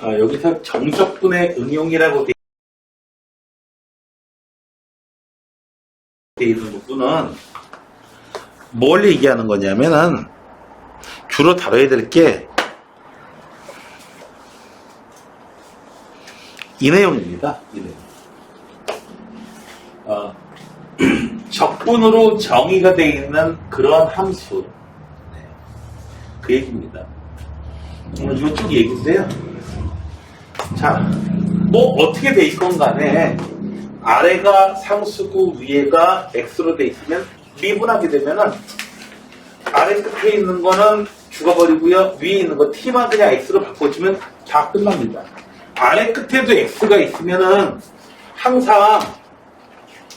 여기서 정적분의 응용이라고 되어 있는 부분은 뭘 얘기하는 거냐면은 주로 다뤄야 될 게 이 내용입니다. 이 내용. 적분으로 정의가 되어 있는 그런 함수. 네. 그 얘기입니다. 이거 쭉 얘기인데요. 자, 뭐 어떻게 돼 있건 간에 아래가 상수고 위에가 x로 돼 있으면 미분하게 되면은 아래 끝에 있는 거는 죽어버리고요. 위에 있는 거 t만 그냥 x로 바꿔주면 다 끝납니다. 아래 끝에도 x가 있으면은 항상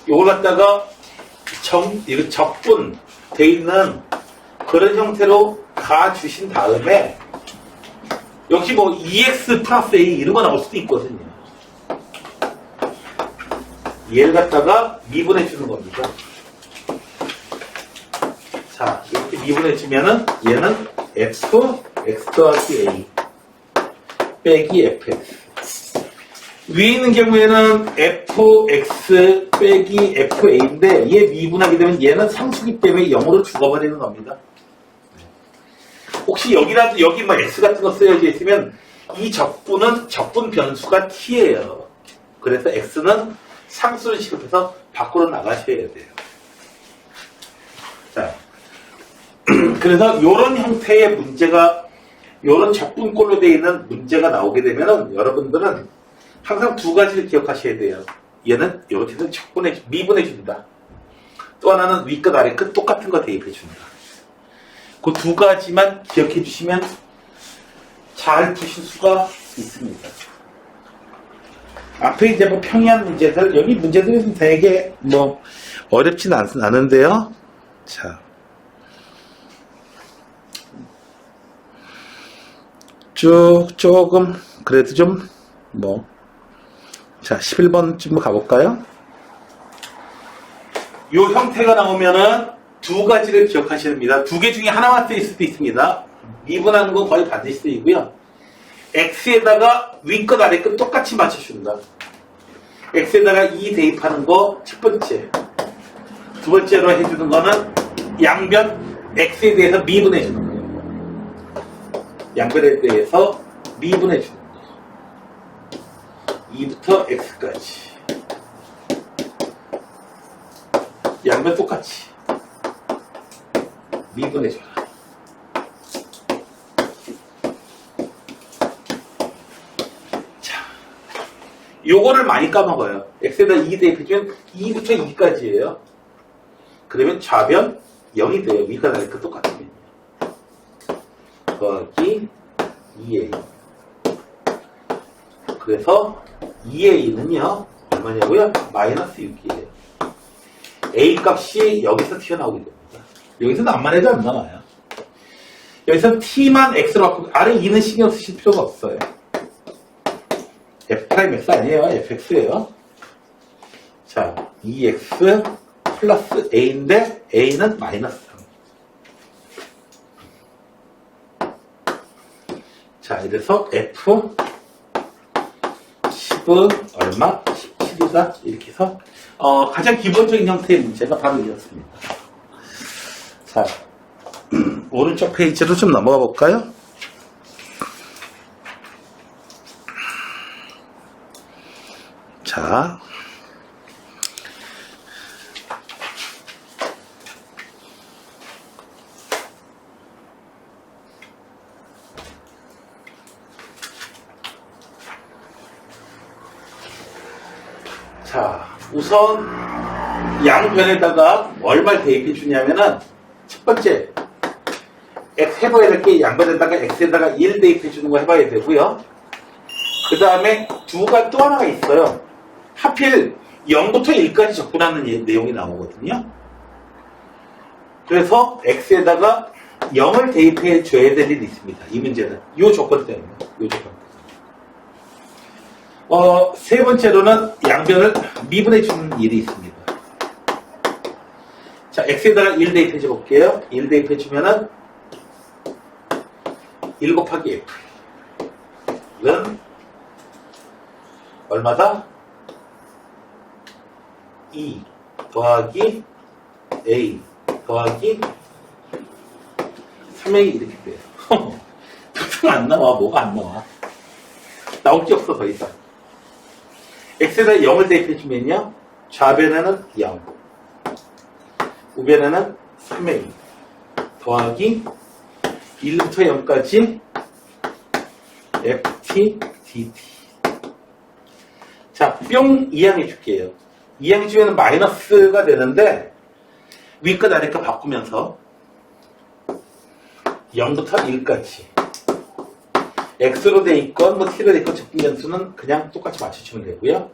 요걸 갖다가 이거 적분 돼 있는 그런 형태로 가주신 다음에 역시 뭐 2x 플러스 a 이런 거 나올 수도 있거든요. 얘를 갖다가 미분해 주는 겁니다. 자, 이렇게 미분해 주면은 얘는 f x 더하기 a 빼기 fx. 위에 있는 경우에는 fx 빼기 fa인데 얘 미분하게 되면 얘는 상수기 때문에 0으로 죽어버리는 겁니다. 혹시 여기라도 여기 뭐 x 같은 거 쓰여져 있으면 이 적분은 적분 변수가 t예요. 그래서 x는 상수를 취급해서 밖으로 나가셔야 돼요. 자, 그래서 이런 형태의 문제가 이런 적분꼴로 되어 있는 문제가 나오게 되면은 여러분들은 항상 두 가지를 기억하셔야 돼요. 얘는 이렇게 해서 미분해 줍니다. 또 하나는 윗끝 아래끝 똑같은 거 대입해 줍니다. 그 두 가지만 기억해 주시면 잘 푸실 수가 있습니다. 앞에 이제 뭐 평이한 문제들, 여기 문제들이 되게 뭐 어렵진 않은데요. 자, 조금 그래도 좀 뭐, 자 11번쯤 가볼까요? 이 형태가 나오면은 두 가지를 기억하셔야 됩니다. 두 개 중에 하나만 쓰일 수도 있습니다. 미분하는 건 거의 반드시 쓰이고요. x에다가 윗끝 아래끝 똑같이 맞춰준다. x에다가 2 대입하는 거 첫 번째. 두 번째로 해주는 거는 양변 x에 대해서 미분해 주는 거예요. 양변에 대해서 미분해 주는 거. 2부터 x까지. 양변 똑같이 미분해 줘라. 자, 요거를 많이 까먹어요. x에다 2 대입해주면 2부터 2까지예요. 그러면 좌변 0이 돼요. 위가 나니까 똑같으면. 더하기 2a. 그래서 2a는요, 얼마냐고요? 마이너스 6이에요. a 값이 여기서 튀어나오게 됩니다. 여기서는 암만 해도 안 나와요. 여기서 t만 x로 바꾸고, 아래 2는 신경 쓰실 필요가 없어요. f'x 아니에요. fx예요. 자, 2x 플러스 a인데 a는 마이너스 3. 자, 이래서 f 10은 얼마? 17이다. 이렇게 해서 가장 기본적인 형태의 문제가 바로 이렇습니다. 자, 오른쪽 페이지로 좀 넘어가 볼까요? 자, 우선 양변에다가 얼마를 대입해 주냐면은 첫 번째 x 해봐야 될 게 양변에다가 x에다가 1 대입해 주는 거 해봐야 되고요. 그 다음에 두가 또 하나가 있어요. 하필 0부터 1까지 적분하는 내용이 나오거든요. 그래서 x에다가 0을 대입해 줘야 될 일이 있습니다. 이 문제는 이 조건 때문에. 이 조건. 세 번째로는 양변을 미분해 주는 일이 있습니다. 자, x에다가 1 대입해 줘 볼게요. 1 대입해 주면은 1 곱하기 f. 이건 얼마다? 2 더하기 A 더하기 3A 이렇게 돼요. 항상 안 나와. 뭐가 안 나와. 나올 게 없어 더 이상. x에다 0을 대입해주면요. 좌변에는 0 우변에는 3A 더하기 1부터 0까지 ft dt. 자, 뿅 이항해 줄게요. 이항해 주면 마이너스가 되는데 위끝 아래끝 바꾸면서 0부터 1까지 x로 돼 있건 뭐 t로 돼 있건 적분변수는 그냥 똑같이 맞춰주면 되고요.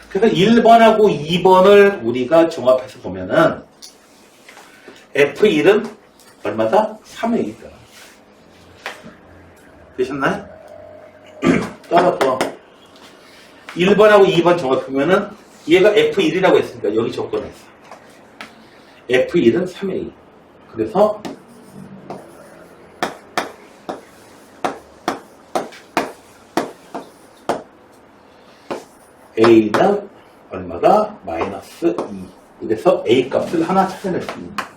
그래서 1번하고 2번을 우리가 종합해서 보면은 F1은 얼마다? 3A다. 되셨나요? 따라서 1번하고 2번 종합하면은 얘가 F1이라고 했으니까 여기 조건했어. F1은 3A. 그래서 A는 얼마다? 마이너스 2. 그래서 A 값을 하나 찾아냈습니다.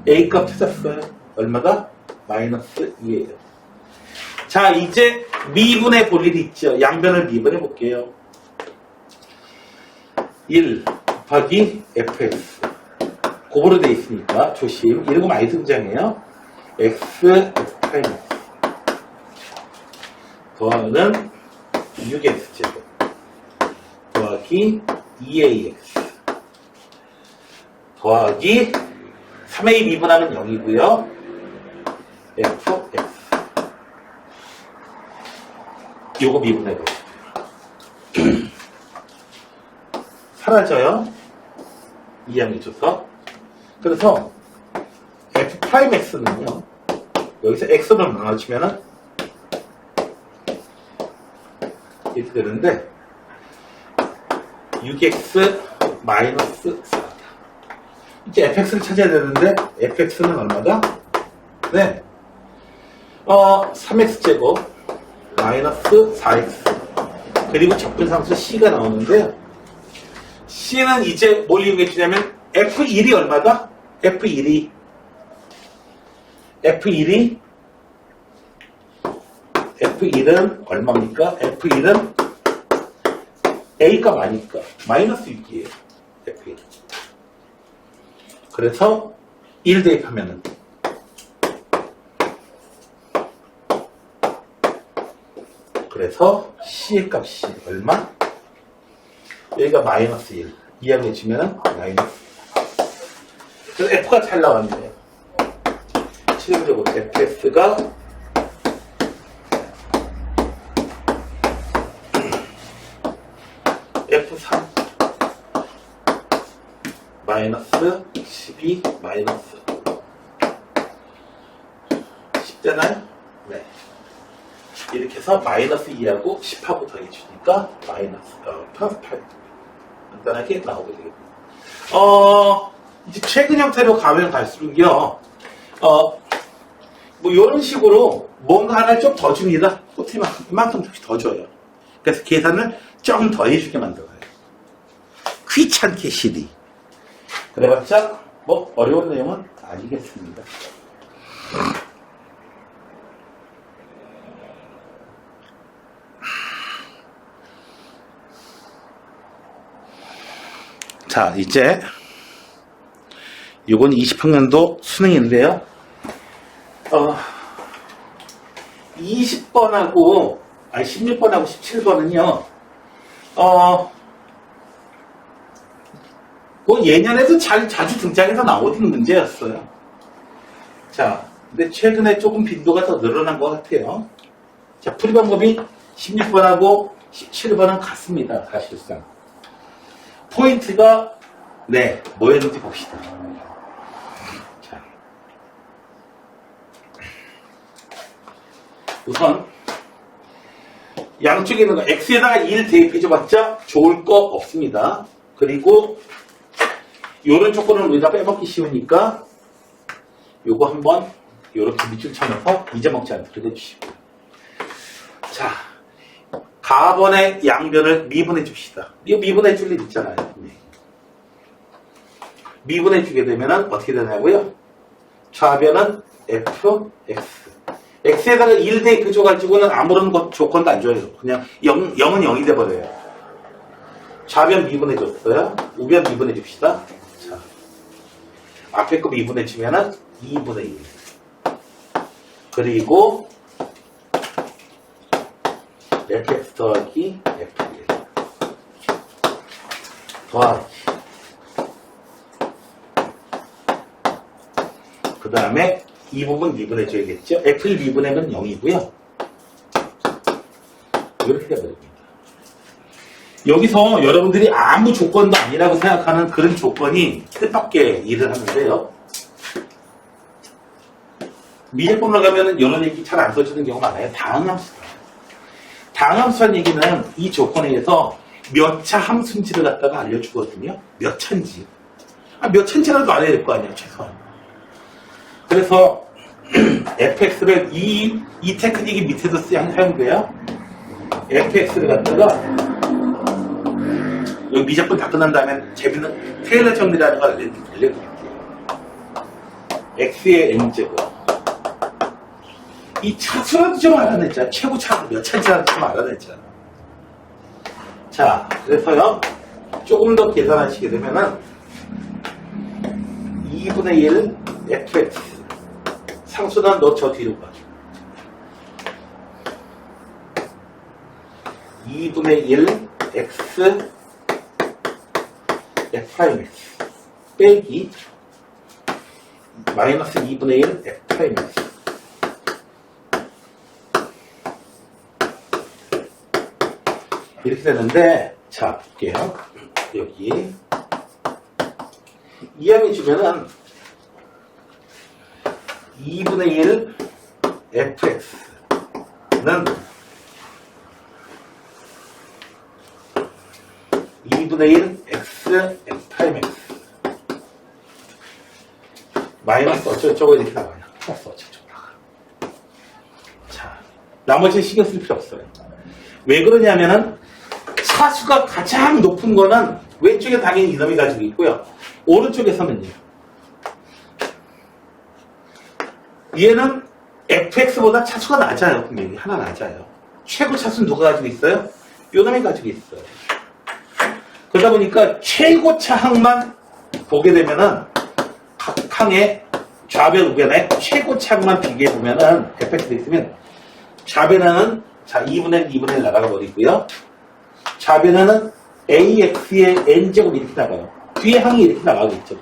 A 값 찾았어요. 얼마다? 마이너스 2예요. 자, 이제 미분해 볼 일이 있죠. 양변을 미분해 볼게요. 1 곱하기 fx. 곱으로 되어 있으니까 조심. 이런 거 많이 등장해요. x, f' 더하는 6x제곱 더하기 2ax 더하기 3a 미분하면 0이고요. fx 요거 미분해보세요. 사라져요. 이항이 줘서. 그래서 f'x는요. 여기서 x를 나눠주면은 이렇게 되는데 6x 마이너스 4. 이제 fx를 찾아야 되는데 fx는 얼마다? 네. 3x제곱 마이너스 4x 그리고 적분상수 c가 나오는데요. c는 이제 뭘 이용해 주냐면 f1이 얼마다? f1은 얼마입니까? f1은 a값 아니까 마이너스 6이에요. f1. 그래서 1 대입하면은 그래서 C의 값이 얼마? 여기가 마이너스 1. 이항해주면 마이너스. 그래서 F가 잘 나왔네요. 실험적으로 FS가 F3 마이너스 12 마이너스 10되나요? 네. 이렇게 해서 마이너스 2하고 10하고 더해주니까 마이너스 플러스 8 간단하게 나오게 되겠네요. 이제 최근 형태로 가면 갈수록요 뭐 이런 식으로 뭔가 하나 좀 더 줍니다. 이만큼 조금씩 더 줘요. 그래서 계산을 좀 더 해주게 만들어요. 귀찮게 시리. 그래봤자 뭐 어려운 내용은 아니겠습니다. 자, 이제 이건 20학년도 수능인데요. 20번하고 16번하고 17번은요. 뭐 예년에도 자주 등장해서 나오는 문제였어요. 자, 근데 최근에 조금 빈도가 더 늘어난 것 같아요. 자, 풀이 방법이 16번하고 17번은 같습니다. 사실상. 포인트가 네, 뭐였는지 봅시다. 자, 우선 양쪽에 있는 거 x에다가 1 대입해줘봤자 좋을 거 없습니다. 그리고 요런 조건을 우리가 빼먹기 쉬우니까 요거 한번 요렇게 밑줄 쳐면서 잊어먹지 않도록 해주시고, 자, 가번의 양변을 미분해 줍시다. 이거 미분해 줄 일 있잖아요. 미분해 주게 되면 어떻게 되냐고요? 좌변은 fx. x에다가 1 대입해 줘가지고는 아무런 조건도 안 줘요. 그냥 0은 0이 돼버려요. 좌변 미분해 줬어요. 우변 미분해 줍시다. 자, 앞에 거 미분해 주면은 2분의 1. 그리고 fx 더하기 f1 더하기 그 다음에 이 부분 미분해 줘야겠죠. f1 미분하면 0이고요. 이렇게 돼버립니다. 여기서 여러분들이 아무 조건도 아니라고 생각하는 그런 조건이 뜻밖의 일을 하는데요. 미적분으로 가면은 이런 얘기 잘 안 써주는 경우가 많아요. 다항함수다. 다항함수란 얘기는 이 조건에 의해서 몇 차 함수인지를 갖다가 알려주거든요. 몇 차인지. 몇 차인지라도 알아야 될 거 아니에요, 최소한. 그래서 fx를 이 테크닉이 밑에도 사용돼요. fx를 갖다가 여기 미적분 다 끝난 다음에 재밌는 테일러 정리라는 걸 알려드릴게요. x의 n제곱. 이 차수라도 좀 알아냈잖아. 최고 차수 몇 차인지라도 좀 알아냈잖아. 자, 그래서요, 조금 더 계산하시게 되면은 2분의 1 fx. 상수는 너 저 뒤로 가. 2분의 1 x f'x 빼기 마이너스 2분의 1 f'x. 이렇게 되는데, 자, 볼게요. 여기 이항이 주면은 2분의 1 fx는 2분의 1 x f'x 마이너스 어쩌고저쩌고 이렇게 나와요. 플러스 어쩌고저쩌고 나와요. 자, 나머지는 신경 쓸 필요 없어요. 왜 그러냐면은 차수가 가장 높은 거는 왼쪽에 당연히 이놈이 가지고 있고요. 오른쪽에서는요. 얘는 fx보다 차수가 낮아요. 분명히 하나 낮아요. 최고 차수는 누가 가지고 있어요? 요놈이 가지고 있어요. 그러다 보니까 최고차 항만 보게 되면은 각 항의 좌변 우변의 최고차 항만 비교해 보면은 fx가 있으면 좌변에는 자 2분의 1 날아가 버리고요. 좌변에는 ax의 n제곱 이렇게 나가요. 뒤에 항이 이렇게 나가겠죠.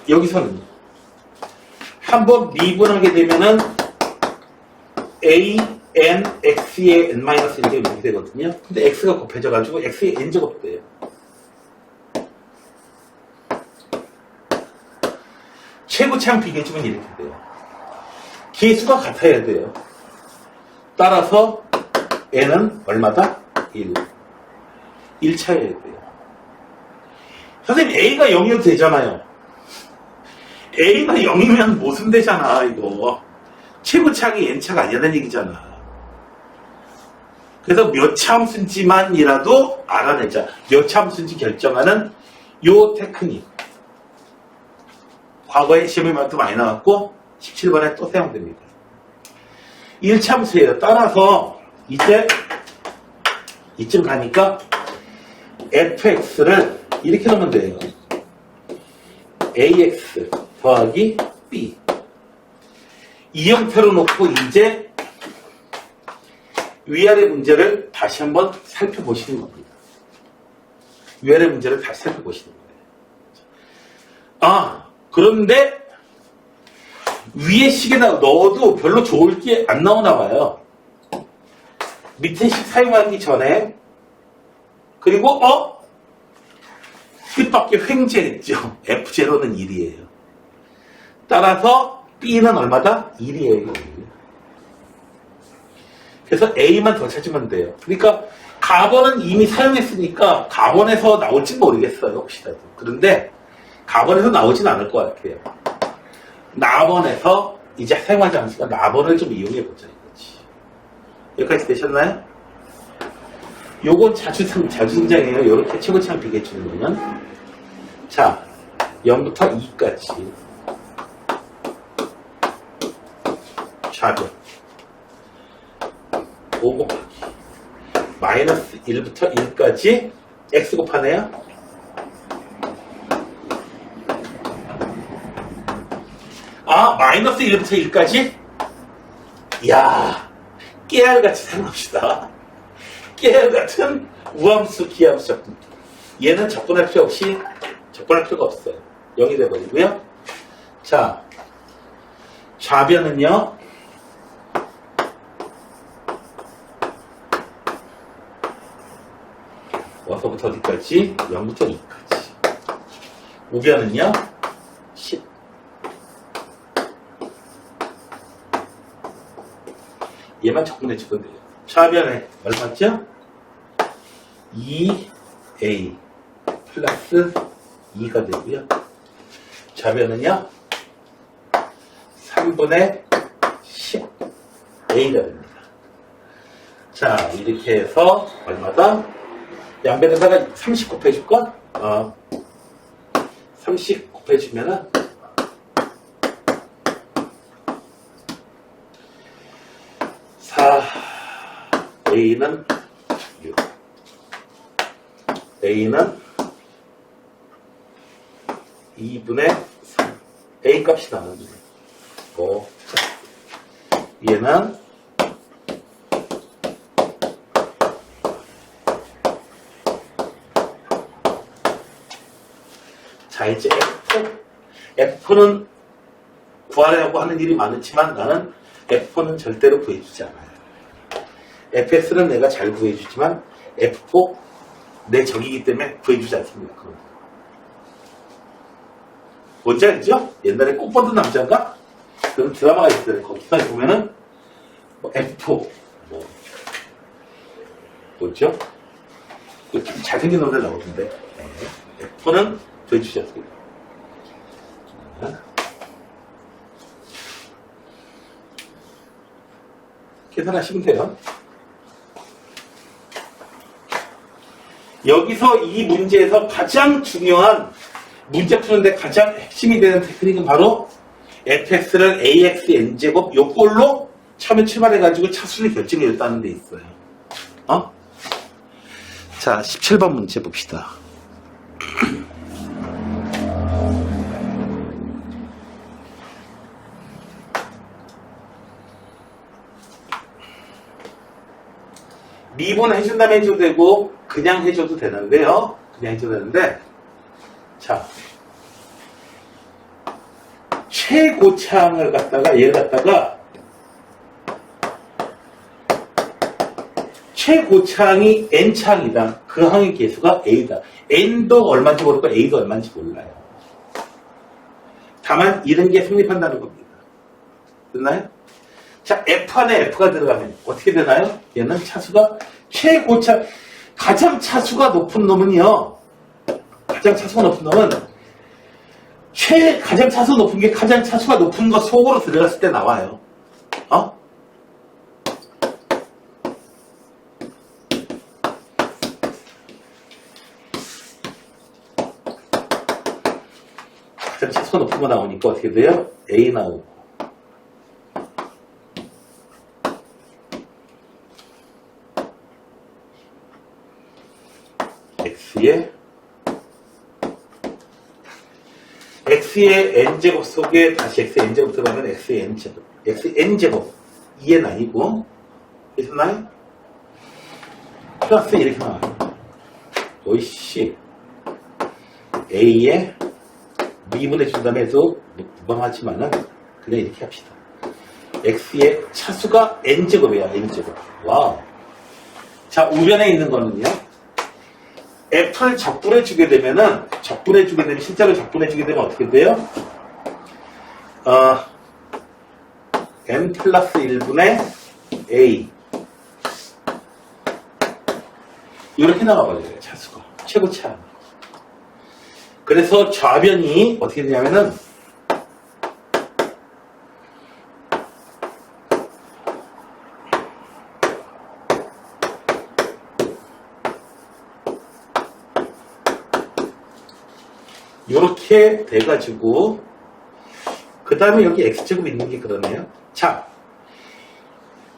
여기서는 한번 미분하게 되면은 a n x의 n-1이 이렇게 되거든요. 근데 x가 곱해져가지고 x의 n제곱 돼요. 최고차항 비교해주면 이렇게 돼요. 개수가 같아야 돼요. 따라서 n은 얼마다? 1. 1차여야 돼요. 선생님 a가 0이어도 되잖아요. a가 0이면 모순되잖아 이거. 최고차항이 n차가 아니라는 얘기잖아. 그래서 몇 차 함수인지만이라도 알아내자. 몇 차 함수인지 결정하는 요 테크닉. 과거에 시험에도 많이 나왔고 17번에 또 사용됩니다. 1차 함수예요. 따라서 이제 이쯤 가니까 fx를 이렇게 넣으면 돼요. ax 더하기 b. 이 형태로 놓고 이제 위아래 문제를 다시 한번 살펴보시는 겁니다. 위아래 문제를 다시 살펴보시는 거예요. 그런데 위에 식에다 넣어도 별로 좋을 게 안 나오나 봐요. 밑에 식 사용하기 전에 그리고 뜻밖의 횡재했죠. F0는 1이에요. 따라서 B는 얼마다? 1이에요. 그래서 A만 더 찾으면 돼요. 그러니까 가번은 이미 사용했으니까 가번에서 나올지 모르겠어요. 혹시라도. 그런데 가번에서 나오진 않을 것 같아요. 나번에서 이제 사용하지 않으니까 나번을 좀 이용해 보자 이거지. 여기까지 되셨나요? 요건 자주 등장해요. 이렇게 최고차항 비교해주는 거는. 자, 0부터 2까지. 좌변. 5 곱하기. 마이너스 1부터 1까지 x 곱하네요. 아, 마이너스 1부터 1까지? 이야, 깨알같이 생각합시다. 깨알같은 우함수, 기함수 적분. 얘는 적분할 필요 없이, 적분할 필요가 없어요. 0이 돼버리고요. 자, 좌변은요, 어서부터 어디까지? 0부터 2까지. 우변은요, 10. 얘만 적분해주면 돼요. 좌변에 얼마죠? 2a 플러스 2가 되고요. 좌변은요, 3분의 10a가 됩니다. 자, 이렇게 해서 얼마다? 양변에다가 30 곱해줄까? 30 곱해주면은 4a는 6 a는 2분의 3 a 값이 나오는 거. 얘는 자, 이제 F는 구하려고 하는 일이 많지만 나는 F는 절대로 구해주지 않아요. FX는 내가 잘 구해주지만 F4 내 적이기 때문에 구해주지 않습니다. 뭔지 알죠? 옛날에 꽃 보던 남자인가? 그런 드라마가 있어요. 거기서 보면은 뭐 F4 뭐죠? 잘생긴 노래 나오던데. F는 구해주지 않습니다. 계산하시면 돼요. 여기서 이 문제에서 가장 중요한 문제 푸는데 가장 핵심이 되는 테크닉은 바로 fx를 ax n제곱 요꼴로 처음에 출발해가지고 차수를 결정해줬다는 데 있어요. 자, 17번 문제 봅시다. 미분 해준다면 해줘도 되고 그냥 해줘도 되는데요. 그냥 해줘도 되는데, 자, 최고차항을 갖다가 얘를 갖다가 최고차항이 n차항이다. 그 항의 개수가 a다. n도 얼마인지 모르고 a도 얼마인지 몰라요. 다만 이런 게 성립한다는 겁니다. 됐나요? 자, F 안에 F가 들어가면 어떻게 되나요? 얘는 차수가 가장 차수가 높은 놈은요, 가장 차수가 높은 놈은 가장 차수 높은 게 가장 차수가 높은 거 속으로 들어갔을 때 나와요. 가장 차수가 높은 거 나오니까 어떻게 돼요? A 나오고. x의 n제곱 속에 다시 x의 n제곱 들어가면 x의 n제곱, x의 n제곱 2는 아니고 됐나요? 플러스 이렇게 나와요. 오이씨 a에 미분해 준 다음에 해도 무방하지만은 그냥 이렇게 합시다. x의 차수가 n제곱이에요. n제곱. 와우. 자, 우변에 있는 거는요, f를 적분해주게 되면은, 실제로 적분해주게 되면 어떻게 돼요? n 플러스 1분의 a. 이렇게 나와버려요, 차수가. 최고차. 그래서 좌변이 어떻게 되냐면은, 이렇게 돼가지고 그 다음에 여기 x제곱 있는 게 그러네요. 자,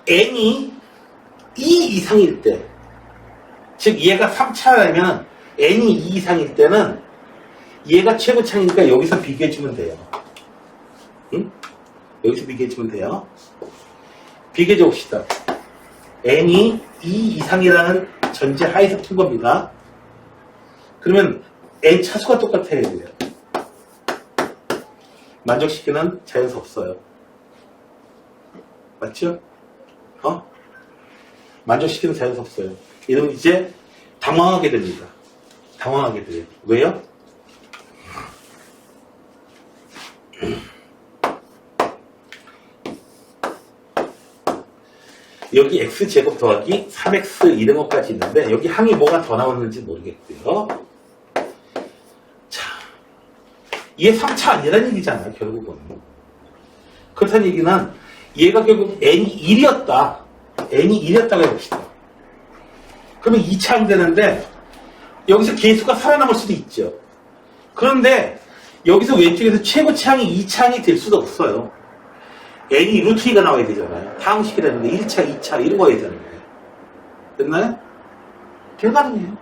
n이 2 이상일 때, 즉 얘가 3차라면 n이 2 이상일 때는 얘가 최고차니까 여기서 비교해주면 돼요. 응? 여기서 비교해주면 돼요. 비교해줘 봅시다. n이 2 이상이라는 전제 하에서 푼 겁니다. 그러면 n 차수가 똑같아야 돼요. 만족시키는 자연수 없어요. 맞죠? 만족시키는 자연수 없어요. 이러면 이제 당황하게 됩니다. 당황하게 돼요. 왜요? 여기 x제곱 더하기 3x 이런 것까지 있는데 여기 항이 뭐가 더 나오는지 모르겠고요. 자, 이게 3차 아니라는 얘기잖아요. 결국은. 그렇다는 얘기는 얘가 결국 n이 1이었다. n이 1이었다고 해봅시다. 그러면 2차항 되는데 여기서 계수가 살아남을 수도 있죠. 그런데 여기서 왼쪽에서 최고차항이 2차항이 될 수도 없어요. n이 루트 2가 나와야 되잖아요. 다항식이라는데 1차, 2차 이런 거 해야 되는 거예요. 됐나요? 불가능해요.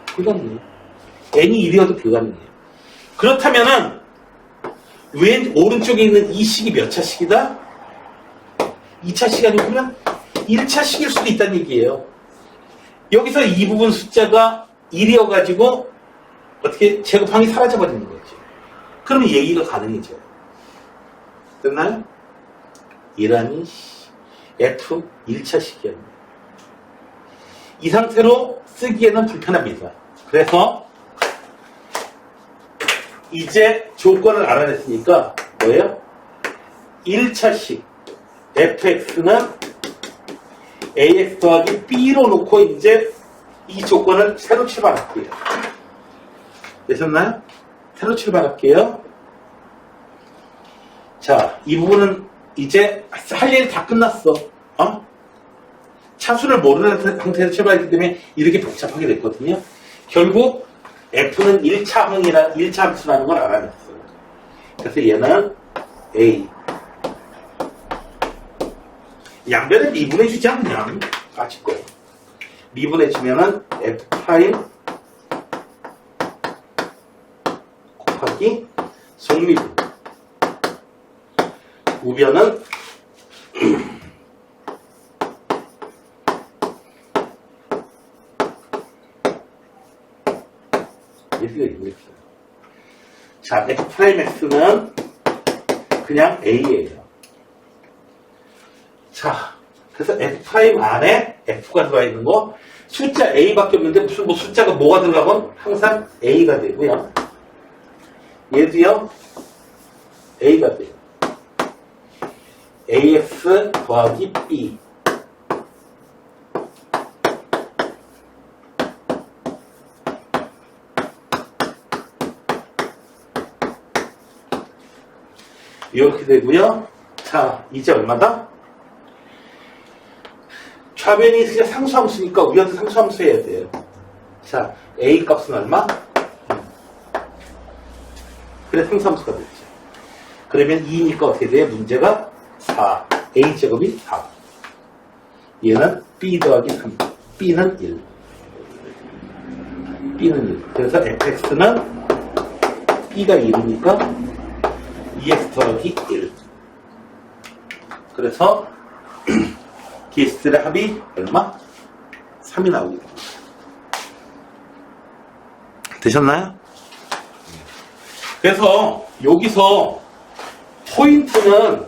불가능해요. n이 1이어도 불가능해요. 그렇다면은 오른쪽에 있는 이 식이 몇 차식이다? 2차식이 아니고 그러면 1차식일 수도 있다는 얘기예요. 여기서 이 부분 숫자가 1이어가지고 어떻게 제곱항이 사라져버리는 거죠. 그러면 얘기가 가능해져요. 됐나요? 이란이 F 1차식이었네요. 이 상태로 쓰기에는 불편합니다. 그래서 이제 조건을 알아냈으니까 뭐예요? 1차식 fx는 ax 더하기 b로 놓고 이제 이 조건을 새로 출발할게요. 되셨나요? 새로 출발할게요. 자, 이 부분은 이제 할 일이 다 끝났어. 차수를 모르는 상태에서 출발했기 때문에 이렇게 복잡하게 됐거든요. 결국 f는 1차 함수라는 걸 알아냈어요. 그래서 얘는 a. 양변에 미분해주자 그냥. 까짓 거예요. 미분해주면은 f 프라임 곱하기 속미분. 우변은 이렇게 있어요. 자, f'x는 그냥 a예요. 자, 그래서 f' 안에 f가 들어가 있는 거 숫자 a밖에 없는데 무슨 뭐 숫자가 뭐가 들어가면 항상 a가 되고요. 얘도요 a가 돼요. ax 더하기 b. 이렇게 되고요. 자, 이제 얼마다? 좌변이 그냥 상수함수니까 우변도 상수함수 해야 돼요. 자, a 값은 얼마? 그래 상수함수가 됐죠. 그러면 2니까 어떻게 돼요? 문제가 4. a제곱이 4. 얘는 b 더하기 3. b는 1. b는 1. 그래서 fx는 b가 1이니까 2x 더하기 1. 그래서 기스들의 합이 얼마? 3이 나오게 됩니다. 되셨나요? 그래서 여기서 포인트는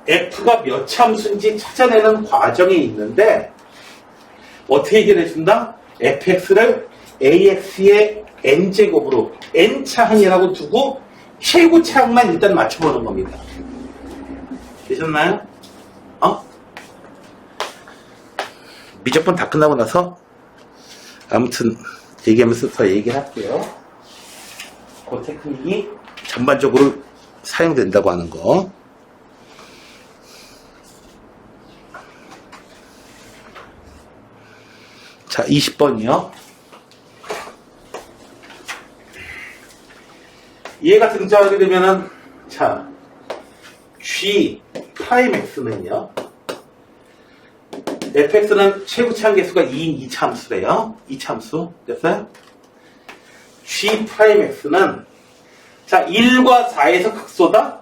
f가 몇 참수인지 찾아내는 과정에 있는데 어떻게 얘기를 해준다? fx를 ax의 n제곱으로 n차항이라고 두고 최고차항만 일단 맞춰보는 겁니다. 되셨나요? 미적분 다 끝나고 나서 아무튼 얘기하면서 더 얘기할게요. 그 테크닉이 전반적으로 사용된다고 하는 거. 자, 20번이요. 얘가 등장하게 되면은, 자, G 프라임 X는요, fx는 최고차항 개수가 2인 2차 함수래요. 2차 함수. 됐어요? G 프라임 X는, 자, 1과 4에서 극소다?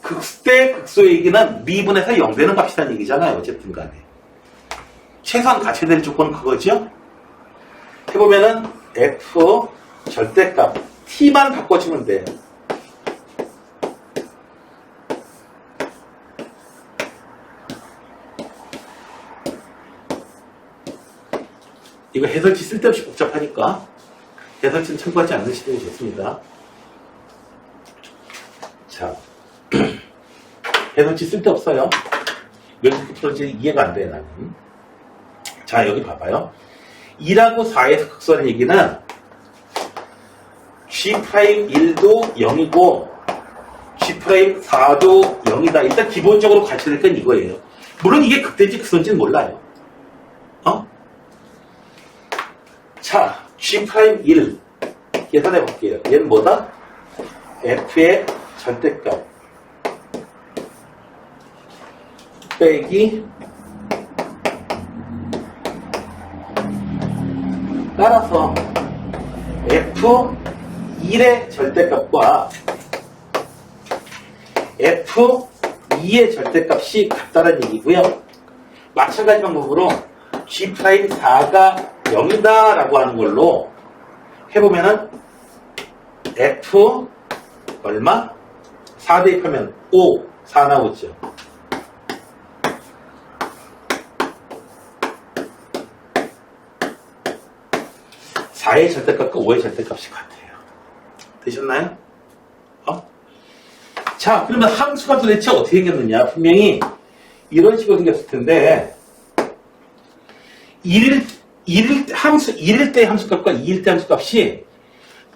극대 극소 얘기는 미분에서 0되는 값이라는 얘기잖아요. 어쨌든 간에. 최소한 갖춰야 될 조건은 그거죠? 해보면은, F 절대값, T만 바꿔주면 돼요. 이거 해설지 쓸데없이 복잡하니까 해설지는 참고하지 않으시는 게 좋습니다. 자, 해설지 쓸데없어요. 왜 그렇게 풀어지는지 이해가 안 돼, 나는. 자, 여기 봐봐요. 2하고 4에서 극소하는 얘기는 G'1도 0이고 G'4도 0이다. 일단 기본적으로 갖춰야 될 건 이거예요. 물론 이게 극대인지 극소인지는 몰라요. 자, G'1 계산해 볼게요. 얘는 뭐다? F의 절대값 빼기 따라서 F1의 절대값과 F2의 절대값이 같다는 얘기고요. 마찬가지 방법으로 G'4가 0이다 라고 하는 걸로 해보면은 F 얼마? 4 대입하면 5, 4 나오죠. (4의) 절대값과 (5의) 절대값이 같아요. 되셨나요? 자, 그러면 함수가 도대체 어떻게 생겼느냐? 분명히 이런 식으로 생겼을 텐데 1일 때 함수값과 2일 때 함수값이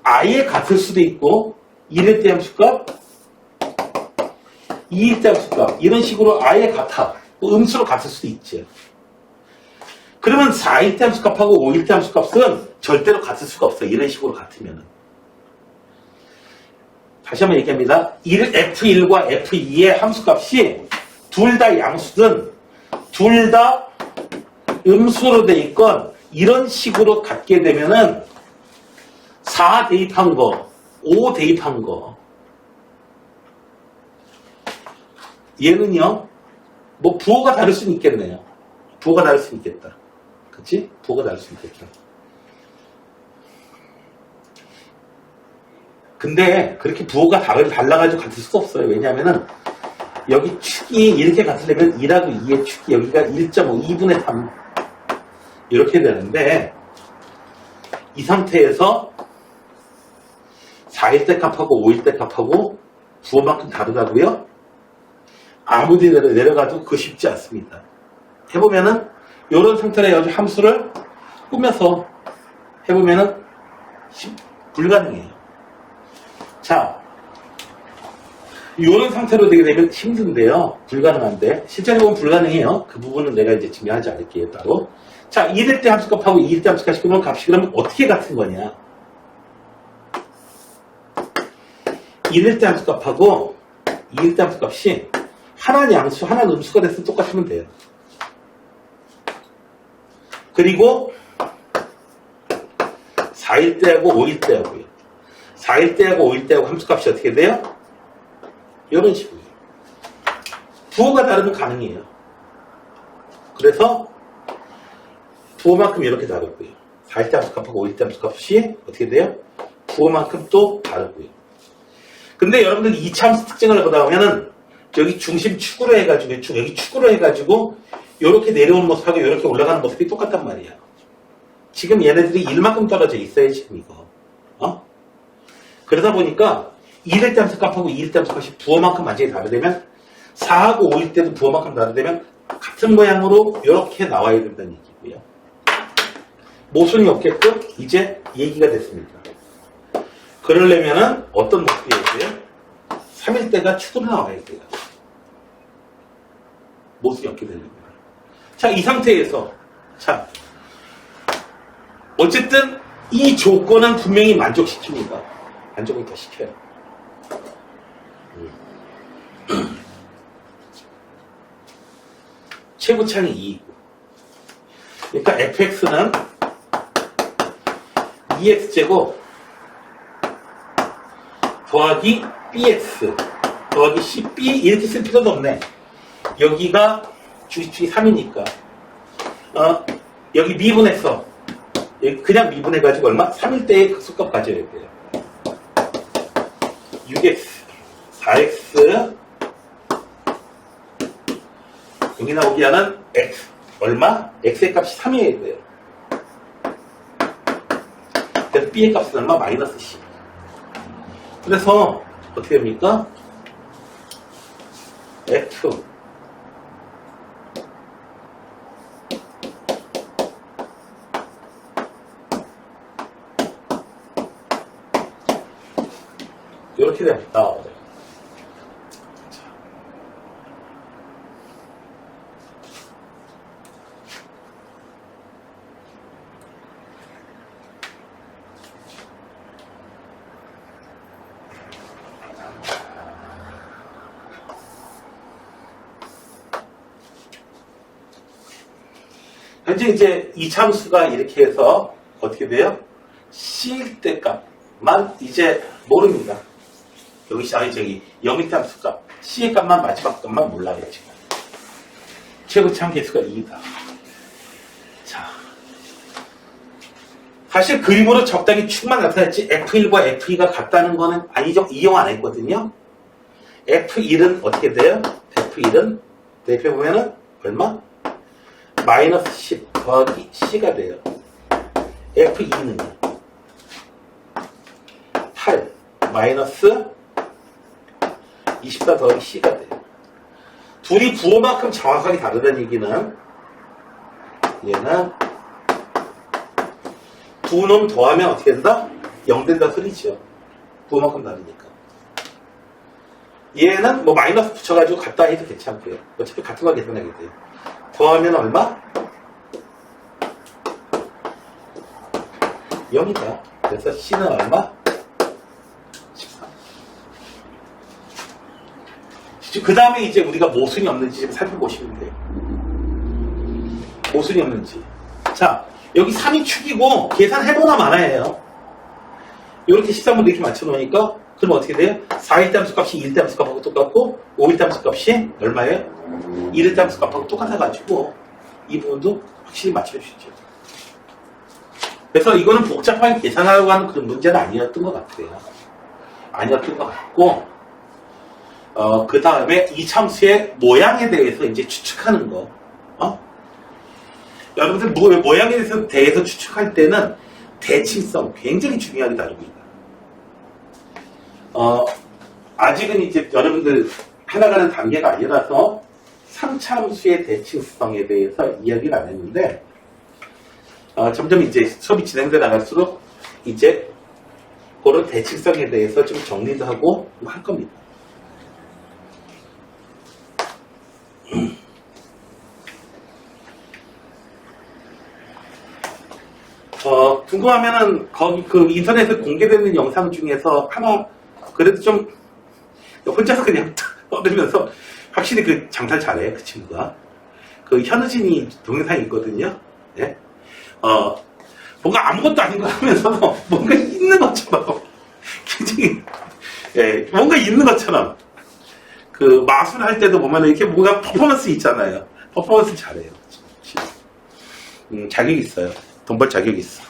아예 같을 수도 있고 1일 때 함수값, 2일 때 함수값 이런 식으로 아예 같아. 음수로 같을 수도 있죠. 그러면 4일 때 함수값하고 5일 때 함수값은 절대로 같을 수가 없어요. 이런 식으로 같으면은. 다시 한번 얘기합니다. F1과 F2의 함수값이 둘 다 양수든 둘 다 음수로 돼 있건 이런 식으로 갖게 되면은 4 대입한 거, 5 대입한 거 얘는요 뭐 부호가 다를 수는 있겠네요. 부호가 다를 수는 있겠다. 그치? 부호가 다를 수는 있겠다. 근데 그렇게 부호가 달라가지고 같을 수가 없어요. 왜냐하면은 여기 축이 이렇게 같으려면 1하고 2의 축이 여기가 1.5, 2분의 3 이렇게 되는데 이 상태에서 4일 때 값하고 5일 때 값하고 부호만큼 다르다고요? 아무리 내려가도 그거 쉽지 않습니다. 해보면은 이런 상태로 함수를 꾸며서 해보면은 불가능해요. 자, 이런 상태로 되게 되면 힘든데요. 불가능한데 실제로 보면 불가능해요. 그 부분은 내가 이제 증명하지 않을게요. 따로. 자, 1일 때 함수값하고 2일 때 함수값이 그러면 값이 그러면 어떻게 같은 거냐? 1일 때 함수값하고 2일 때 함수값이 하나는 양수, 하나는 음수가 됐으면 똑같으면 돼요. 그리고 4일 때하고 5일 때하고요. 4일 때하고 5일 때하고 함수값이 어떻게 돼요? 이런 식으로. 부호가 다르면 가능해요. 그래서 부호만큼 이렇게 다르고요. 4일 때 함수값하고 5일 때 함수값이 어떻게 돼요? 부호만큼 또 다르고요. 근데 여러분들 2차 함수 특징을 보다 보면은 여기 중심 축으로 해가지고 여기 축으로 해가지고 이렇게 내려오는 모습하고 이렇게 올라가는 모습이 똑같단 말이야. 지금 얘네들이 1만큼 떨어져 있어요. 지금 이거. 그러다 보니까 1일 때 함수값하고 2일 때 함수값이 부호만큼 완전히 다르다면 4하고 5일 때도 부호만큼 다르다면 같은 모양으로 이렇게 나와야 된다는 얘기고요. 모순이 없게끔 이제 얘기가 됐습니다. 그러려면은 어떤 모습이어야 돼요? 3일 때가 축으로 나와야 돼요. 모순이 없게 되려면. 자, 이 상태에서 자 어쨌든 이 조건은 분명히 만족시킵니다. 만족을 더 시켜요. 최고차는 2이고. 그러니까 fx는 2x제곱 더하기 bx 더하기 cb 이렇게 쓸 필요도 없네. 여기가 주식축이 3이니까 여기 미분해서 그냥 미분해가지고 얼마? 3일 때의 극소값 가져야 돼요. 6x 4x 여기 나오게 하는 x 얼마? x의 값이 3이어야 돼요. 그래서 b의 값은 얼마? 마이너스 10. 그래서 어떻게 됩니까? f 이렇게 됩니다. 현재 이제 이 참수가 이렇게 해서 어떻게 돼요? C일 때 값만 이제 모릅니다. 여기 저기 0일 때 함수 값 C의 값만 마지막 값만 몰라요 지금. 최고참 개수가 2다. 자, 사실 그림으로 적당히 축만 나타냈지 F1과 F2가 같다는 거는 아니죠. 이용 안 했거든요. F1은 어떻게 돼요? F1은 대표보면은 얼마? 마이너스 10 더하기 C가 돼요. F2는요? 8 마이너스 24 더하기 C가 돼요. 둘이 부호만큼 정확하게 다르다는 얘기는 얘는 두 놈 더하면 어떻게 된다? 0 된다 소리죠. 부호만큼 다르니까. 얘는 뭐 마이너스 붙여가지고 같다 해도 괜찮고요. 어차피 같은 거 계산하게 돼요. 더하면 얼마? 0이다. 그래서 C는 얼마? 13. 그 다음에 이제 우리가 모순이 없는지 좀 살펴보시면 돼요. 모순이 없는지. 자, 여기 3이 축이고 계산해보나 마나예요. 이렇게 13번 이렇게 맞춰놓으니까 그럼 어떻게 돼요? 4일 때 함수 값이 1일 때 함수 값하고 똑같고 5일 때 함수 값이 얼마예요? 1일 때 함수 값하고 똑같아가지고 이 부분도 확실히 맞춰주시죠. 그래서 이거는 복잡하게 계산하려고 하는 그런 문제는 아니었던 것 같아요. 아니었던 것 같고 그 다음에 이 참수의 모양에 대해서 이제 추측하는 거. 여러분들 모양에 대해서 추측할 때는 대칭성 굉장히 중요하게 다룹니다. 아직은 이제 여러분들 해나가는 단계가 아니라서 3차함수의 대칭성에 대해서 이야기를 안 했는데 점점 이제 수업이 진행돼 나갈수록 이제 그런 대칭성에 대해서 좀 정리도 하고 할 겁니다. 궁금하면은 거기 그 인터넷에 공개되는 영상 중에서 하나 그래도 좀 혼자서 그냥 떠들면서 확실히 그 장탈 잘해 그 친구가. 그 현우진이 동영상이 있거든요. 예? 뭔가 아무것도 아닌 거 하면서도 뭔가 있는 것처럼 굉장히 뭔가 있는 것처럼 그 마술 할 때도 보면 이렇게 뭔가 퍼포먼스 있잖아요. 퍼포먼스 잘해요. 자격 있어요. 돈 벌 자격 있어.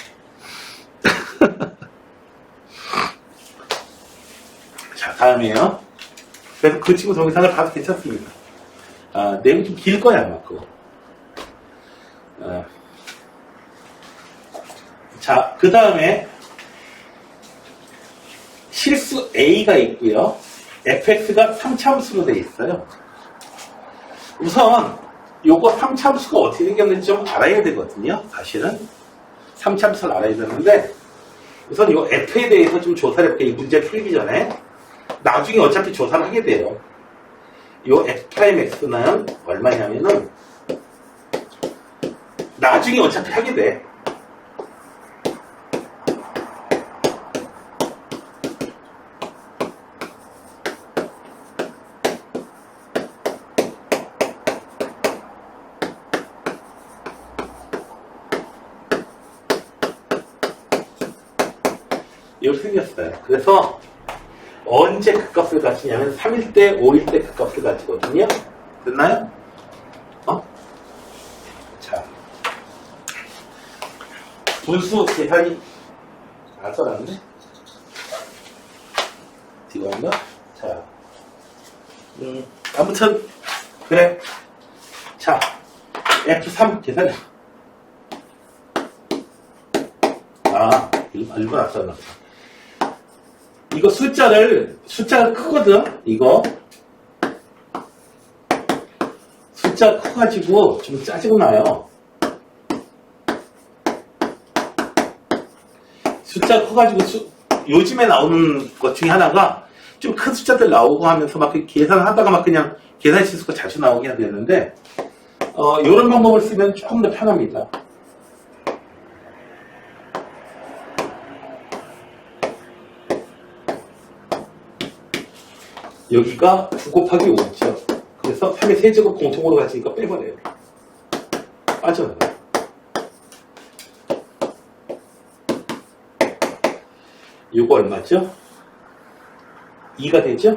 자, 다음에요. 그래서 그 친구 동영상을 봐도 괜찮습니다. 내용이 좀 길 거야, 아마 그거. 자, 그 다음에 실수 A가 있고요. fx가 3차함수로 되어 있어요. 우선 요거 3차함수가 어떻게 생겼는지 좀 알아야 되거든요. 사실은 3차함수를 알아야 되는데 우선 요 f에 대해서 좀 조사를 해볼게요. 이 문제 풀기 전에. 나중에 어차피 조사를 하게 돼요. 요 f'x는 얼마냐면은 나중에 어차피 하게 돼. 이렇게 생겼어요. 그래서 언제 극값을 가지냐면 3일 때, 5일 때 극값을 가지거든요. 됐나요? 자, 분수 계산이 써놨네. 이거인가? 자, 아무튼 그래. 자, F3 계산해. 일본 안 써놨어. 이거 숫자가 크거든. 이거 숫자가 커가지고 좀 짜증나요. 숫자가 커가지고 요즘에 나오는 것 중에 하나가 좀 큰 숫자들 나오고 하면서 막 계산하다가 막 그냥 계산 실수가 자주 나오게 해야 되는데 이런 방법을 쓰면 조금 더 편합니다. 여기가 9 곱하기 5죠. 그래서 3의 세제곱 공통으로 가지니까 빼버려요. 빠져나가요. 이거 얼마죠? 2가 되죠?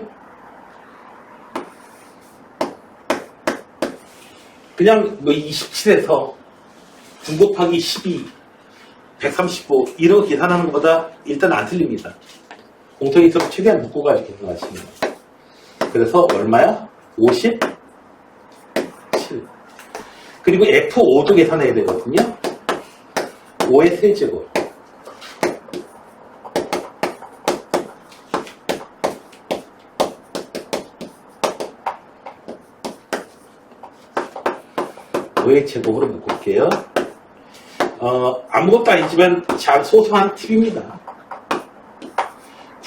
그냥 27에서 9 곱하기 12, 135 이런 계산하는 것보다 일단 안 틀립니다. 공통인수를 최대한 묶어가지고 계산하시면 돼요. 그래서 얼마야? 57. 그리고 F5도 계산해야 되거든요. 5의 세제곱. 의 제곱으로 묶을게요. 아무것도 아니지만 참 소소한 팁입니다.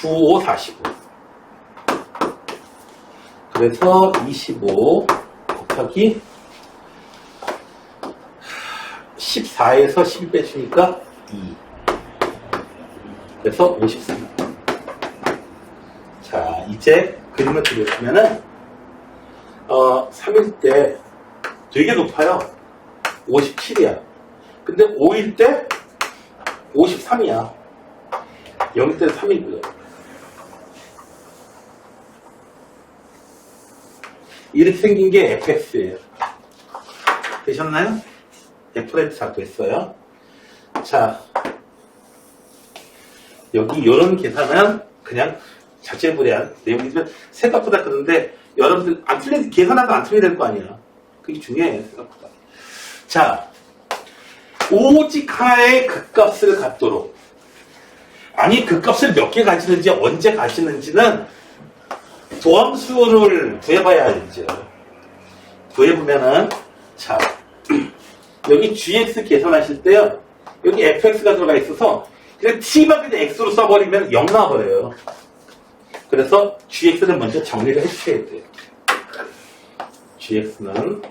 9, 5, 45. 그래서 25 곱하기 14에서 12 빼주니까 2. 그래서 53. 자, 이제 그림을 그려주면은 3일 때 되게 높아요. 57이야. 근데 5일 때 53이야. 0일 때는 3이고요. 이렇게 생긴 게 fx예요. 되셨나요? fx 다 됐어요. 자, 여기 이런 계산은 그냥 자체불이한 내용이지만 생각보다 그런데 여러분들 계산하다 안 틀리게 될 거 아니야. 그게 중요해요, 생각보다. 자, 오직 하나의 극값을 갖도록. 아니, 극값을 몇 개 가지는지, 언제 가지는지는 도함수를 구해봐야 알죠. 구해보면은, 자, 여기 gx 계산하실 때요, 여기 fx가 들어가 있어서, 그냥 t만 그냥 x로 써버리면 0 나와버려요. 그래서 gx는 먼저 정리를 해주셔야 돼요. gx는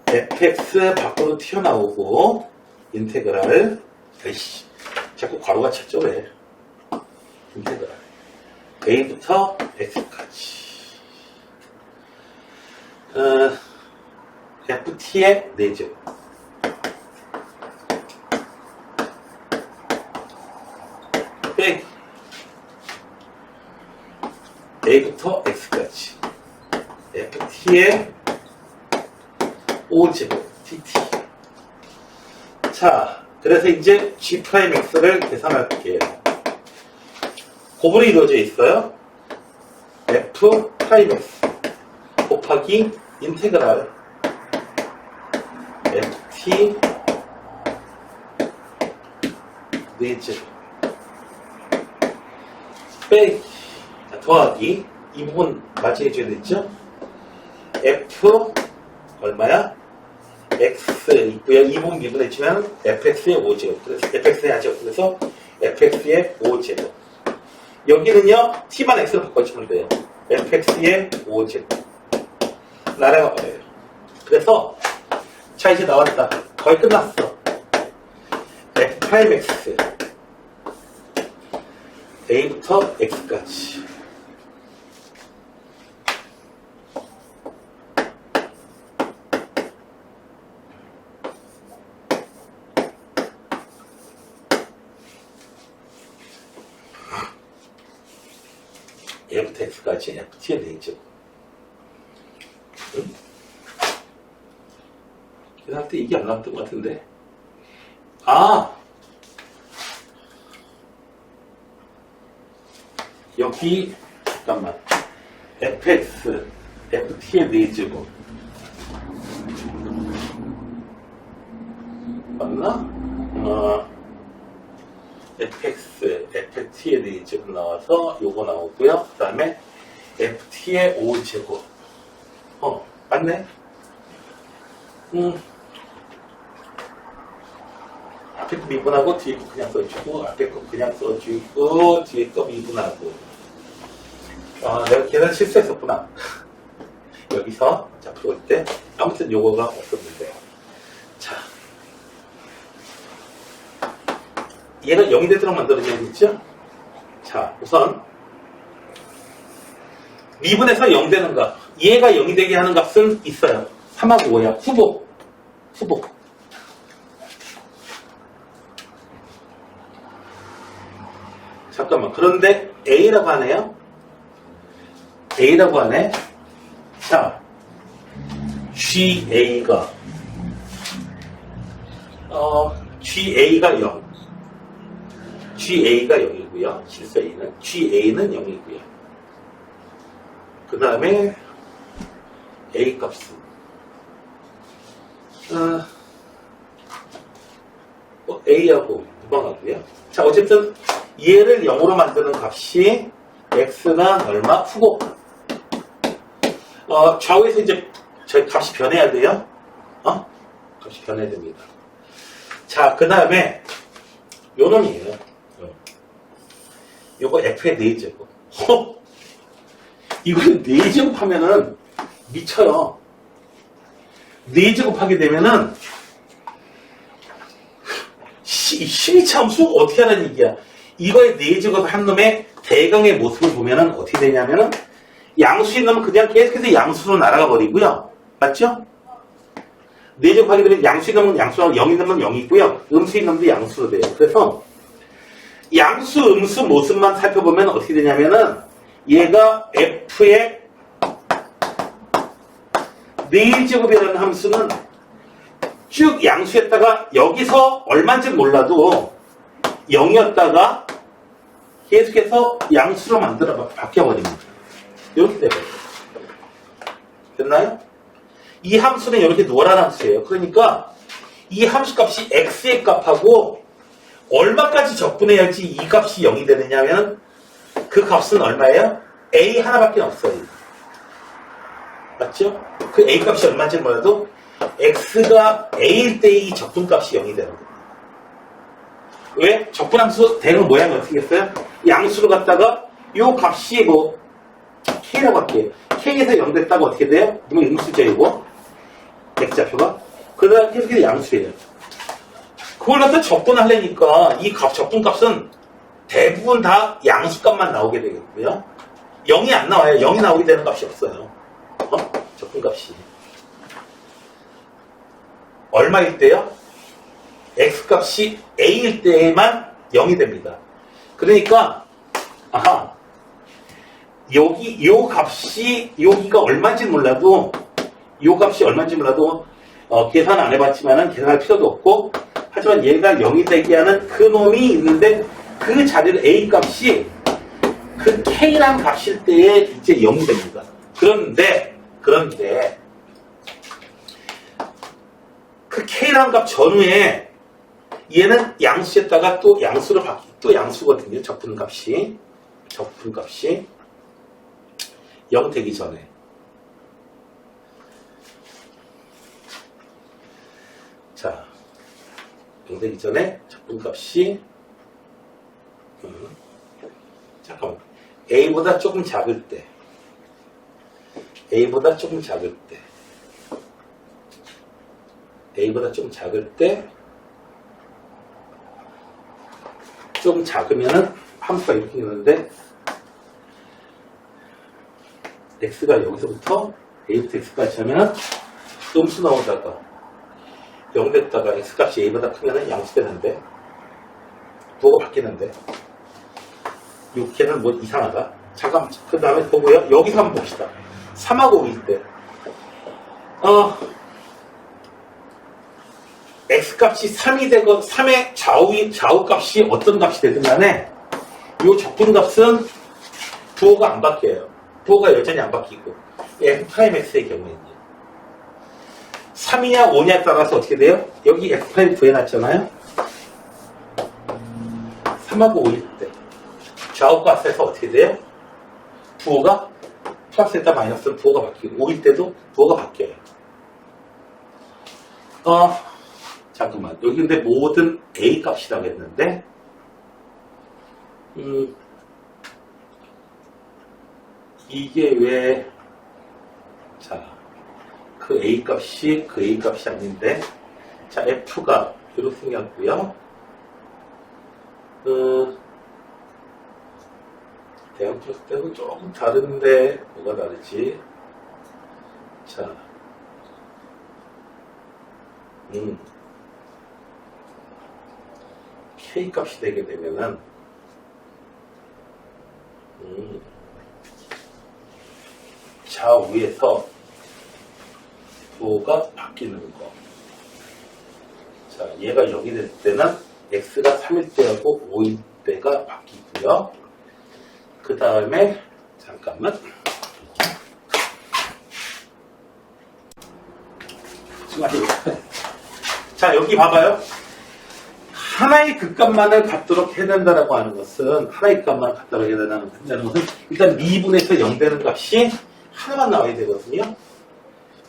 fx 밖으로 튀어나오고 인테그랄 에이씨 자꾸 괄호가 찼죠 왜 인테그랄 a부터 x까지 ft의 4제곱 빼기 a부터 x까지 ft의 5제곱 dt. 자, 그래서 이제 g'x를 계산할게요. 고분이 이루어져 있어요. f'x 곱하기 인테그랄 ft 4제곱 빼기 더하기 이 부분 맞이해줘야 되죠. f 얼마야? x 있고요. 이 부분 미분해주면 fx의 5제곱. 그래서 fx의 하죠. 그래서 fx의 5제곱. 여기는요, t만 x로 바꿔주면 돼요. fx의 5제곱. 날아가 버려요. 그래서, 자, 이제 나왔다. 거의 끝났어. f'x. a부터 x까지. A부터 X까지 FT의 4제곱. 응? 계산할 때 이게 안 나왔던 것 같은데. 여기 잠깐만. fx, ft의 4제곱. 맞나? fx, ft의 4제곱 나와서 요거 나오고요. 그 다음에 ft의 5제곱. 맞네? 앞에 거 미분하고 뒤에 거 그냥 써주고, 앞에 거 그냥 써주고, 뒤에 거 미분하고. 내가 계산 실수했었구나. 여기서, 자, 풀어올 때. 아무튼 요거가 없었는데. 자. 얘는 0이 되도록 만들어줘야겠죠? 자, 우선. 미분에서 0 되는 값. 얘가 0이 되게 하는 값은 있어요. 3하고 5야. 후보. 잠깐만. 그런데 A라고 하네요. A라고 하네. 자, GA가 GA가 0. GA가 0이고요. 실수 A는. GA는 0이고요. 그 다음에 A 값은 A하고 무방하고요. 자, 어쨌든 얘를 0으로 만드는 값이 x는 얼마? 후보. 좌우에서 이제 저희 값이 변해야 돼요. 값이 변해야 됩니다. 자, 그 다음에 요 놈이에요. 요거 f의 4제곱. 이걸 4제곱 하면은 미쳐요. 4제곱 하게 되면은 12차 함수 어떻게 하라는 얘기야. 이거의 4제곱 한 놈의 대강의 모습을 보면은 어떻게 되냐면은 양수인 놈은 그냥 계속해서 양수로 날아가 버리고요. 맞죠? 4제곱 하게 되면 양수인 놈은 양수하고 0인 놈은 0이고요. 음수인 놈도 양수로 돼요. 그래서 양수, 음수 모습만 살펴보면 어떻게 되냐면은 얘가 f의 4제곱이라는 함수는 쭉 양수였다가 여기서 얼마인지 몰라도 0이었다가 계속해서 양수로 만들어 바뀌어버립니다. 이렇게 되거든요. 됐나요? 이 함수는 이렇게 노란 함수예요. 그러니까 이 함수 값이 x의 값하고 얼마까지 적분해야 할지 이 값이 0이 되느냐면 그 값은 얼마예요? a 하나밖에 없어요. 맞죠? 그 a 값이 얼마인지 몰라도 x가 a일 때 이 적분값이 0이 되는 거예요. 왜? 적분함수 대응 모양이 어떻게 했어요? 양수로 갖다가 요 값이 뭐 k라고 할게요. k에서 0 됐다고 어떻게 돼요? 이건 음수죠, 이거. x좌표가. 그러다 계속해서 양수예요. 그걸 갖다 적분하려니까 이 적분값은 대부분 다 양수값만 나오게 되겠고요. 0이 안 나와요. 0이 나오게 되는 값이 없어요. 적분값이. 얼마일 때요? x값이 a일 때에만 0이 됩니다. 그러니까 요 값이 여기가 얼마인지 몰라도 요 값이 얼마인지 몰라도 계산 안 해봤지만은 계산할 필요도 없고 하지만 얘가 0이 되게 하는 그 놈이 있는데 그 자리를 a 값이 그 k란 값일 때에 이제 0이 됩니다. 그런데 그 k란 값 전후에 얘는 양수였다가 또 양수로 또 양수거든요. 적분값이 0 되기 전에. 자, 0 되기 전에 적분값이 잠깐만. a보다 조금 작을 때 a보다 조금 작을 때 좀 작으면은 함수가 이렇게 있는데 x가 여기서부터 a부터 x까지 하면은 음수 나오다가 0 됐다가 x값이 a보다 크면은 양수 되는데 부호가 바뀌는데 6개는 뭐 이상하다. 잠깐만, 그 다음에 보고요. 여기서 한번 봅시다. 3하고 5일 때. x값이 3이 되건 3의 좌우 값이 어떤 값이 되든 간에 이 적분값은 부호가 안 바뀌어요. 부호가 여전히 안 바뀌고 f'x의 경우에는요. 3이냐 5냐에 따라서 어떻게 돼요? 여기 f' 구해놨잖아요. 3하고 5일 때 좌우값에서 어떻게 돼요? 부호가 플러스에다 마이너스는 부호가 바뀌고 5일 때도 부호가 바뀌어요. 잠깐만, 여기 근데 모든 A 값이라고 했는데, 이게 왜, 자, 그 A 값이 그 A 값이 아닌데, 자, F가 이렇게 생겼고요. 대응 플러스 때하고 조금 다른데, 뭐가 다르지? 자, K 값이 되게 되면은 좌우에서 부호가 바뀌는 거. 자, 얘가 0이 될 때는 x가 3일 때하고 5일 때가 바뀌고요. 그 다음에 잠깐만. 자, 여기 봐봐요. 하나의 극값만을 갖도록 해야 된다라고 하는 것은, 하나의 극값만을 갖도록 해야 된다는 것은, 일단 미분에서 0 되는 값이 하나만 나와야 되거든요.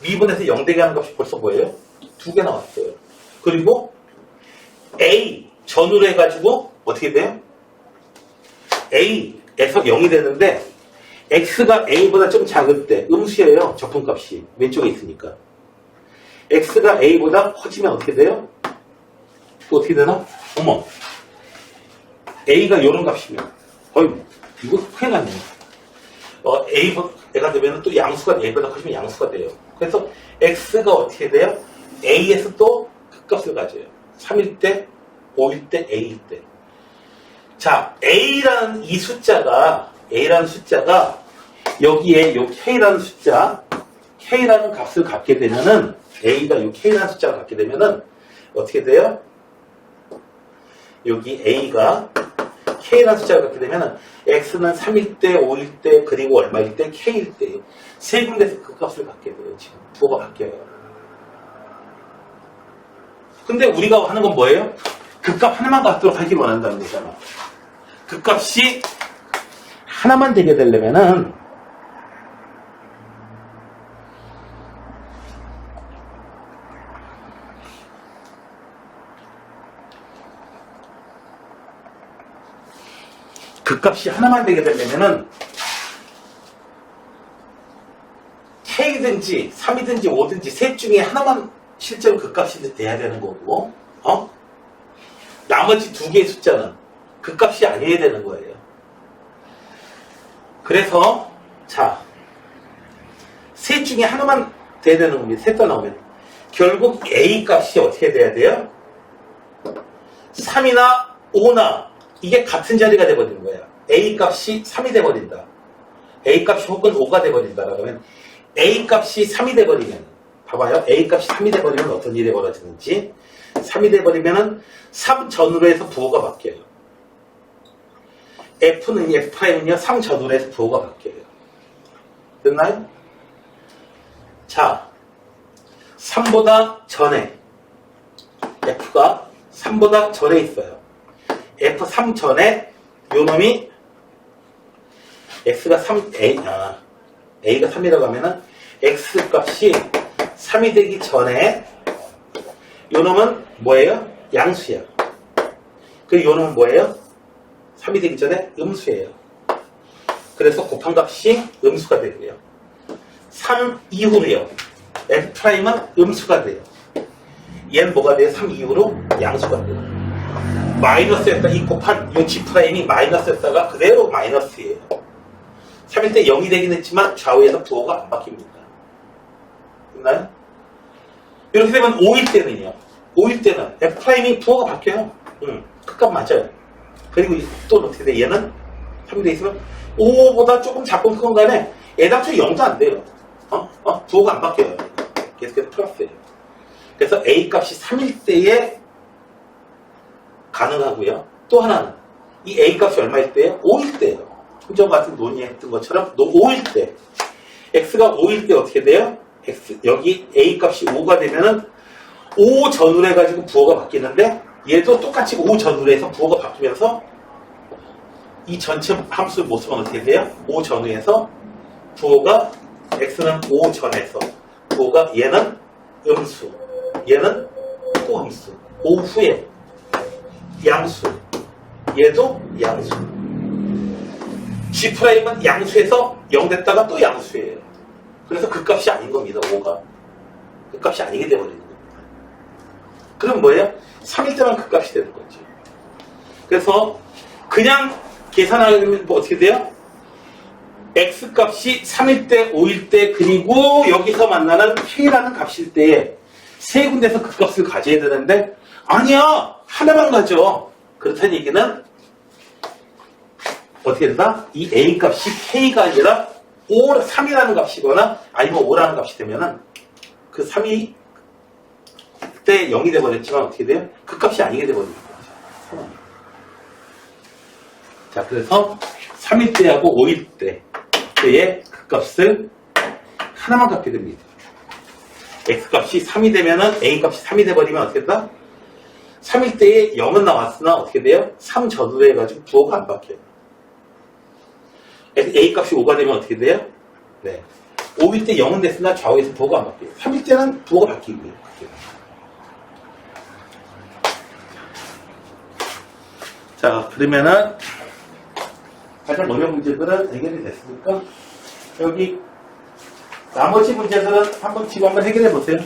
미분에서 0 되게 하는 값이 벌써 뭐예요? 2개 나왔어요. 그리고 A 전후로 해가지고 어떻게 돼요? A에서 0이 되는데, X가 A보다 좀 작을 때, 음수예요. 적분값이. 왼쪽에 있으니까. X가 A보다 커지면 어떻게 돼요? 또 어떻게 되나? 어머, A가 이런 값이면, 이거 큰일 났네. A가 되면 또 양수가 A보다 커지면 양수가 돼요. 그래서 X가 어떻게 돼요? A에서 또 그 값을 가져요. 3일 때, 5일 때, A일 때. 자, A라는 이 숫자가, 여기에 요 K라는 숫자, K라는 값을 갖게 되면은, A가 요 K라는 숫자를 갖게 되면은, 어떻게 돼요? 여기 A가 K라는 숫자를 갖게 되면 X는 3일 때, 5일 때, 그리고 얼마일 때, K일 때 세 군데서 그 값을 갖게 돼요. 지금 부호가 바뀌어요. 근데 우리가 하는 건 뭐예요? 그 값 하나만 갖도록 하길 원한다는 거잖아. 그 값이 하나만 되게 되려면은 그 값이 하나만 되게 되려면은 K든지 3이든지 5든지 셋 중에 하나만 실제로 그 값이 돼야 되는 거고, 나머지 두 개의 숫자는 그 값이 아니어야 되는 거예요. 그래서 자, 셋 중에 하나만 돼야 되는 겁니다. 셋 다 나오면 결국 A 값이 어떻게 돼야 돼요? 3이나 5나 이게 같은 자리가 돼버리는 거야. A 값이 3이 돼버린다. A 값이 혹은 5가 돼버린다. 그러면 A 값이 3이 돼버리면, 봐봐요. A 값이 3이 돼버리면 어떤 일이 벌어지는지. 3이 돼버리면은 3 전후로 해서 부호가 바뀌어요. F'는요 3 전후로 해서 부호가 바뀌어요. 됐나요? 자, 3보다 전에, F가 3보다 전에 있어요. F3 전에 요 놈이 X가 3, A가 3이라고 하면은 X 값이 3이 되기 전에 요 놈은 뭐예요? 양수야. 그리고 요 놈은 뭐예요? 3이 되기 전에 음수예요. 그래서 곱한 값이 음수가 되고요. 3 이후로요. F'은 음수가 돼요. 얘는 뭐가 돼요? 3 이후로 양수가 돼요. 마이너스였다. 이 곱한 이 G'이 마이너스였다가 그대로 마이너스예요. 3일 때 0이 되긴 했지만 좌우에서 부호가 안 바뀝니다. 됐나요? 이렇게 되면 5일 때는요. 5일 때는 F'이 부호가 바뀌어요. 그 값 맞아요. 그리고 또 어떻게 돼? 얘는 3이 돼 있으면 5보다 조금 작건 큰 간에 애당초 0도 안 돼요. 부호가 안 바뀌어요. 계속해서 플러스예요. 그래서 A 값이 3일 때에 가능하고요. 또 하나는 이 A 값이 얼마일 때예요? 5일 때예요. 흔적 같은 논의했던 것처럼 5일 때 X가 5일 때 어떻게 돼요? 여기 A 값이 5가 되면은 5 전후로 해가지고 부호가 바뀌는데 얘도 똑같이 5 전후로 해서 부호가 바뀌면서 이 전체 함수 모습은 어떻게 돼요? 5 전후에서 부호가 X는 5 전에서 부호가 얘는 음수 얘는 또 음수 5 후에 양수 얘도 양수 G'은 양수에서 0 됐다가 또 양수예요. 그래서 그 값이 아닌 겁니다. 5가 그 값이 아니게 돼버리는 겁니다. 그럼 뭐예요? 3일 때만 그 값이 되는 거죠. 그래서 그냥 계산하면 뭐 어떻게 돼요? X값이 3일 때, 5일 때, 그리고 여기서 만나는 K라는 값일 때에 세 군데서 그 값을 가져야 되는데 아니야! 하나만 가져. 그렇다는 얘기는 어떻게 된다? 이 A값이 K가 아니라 3이라는 값이거나 아니면 5라는 값이 되면은 그 3이 그때 0이 돼버렸지만 어떻게 돼요? 그 값이 아니게 돼버립니다. 자, 그래서 3일 때하고 5일 때의 그 값을 하나만 갖게 됩니다. X값이 3이 되면은 A값이 3이 돼버리면 어떻게 된다? 3일 때에 0은 나왔으나 어떻게 돼요? 3 전후로 해가지고 부호가 안 바뀌어요. A값이 5가 되면 어떻게 돼요? 네. 5일 때 0은 됐으나 좌우에서 부호가 안 바뀌어요. 3일 때는 부호가 바뀌고요. 자, 그러면은 가장 어려운 문제들은 해결이 됐으니까 여기 나머지 문제들은 한번 지금 한번 해결해 보세요.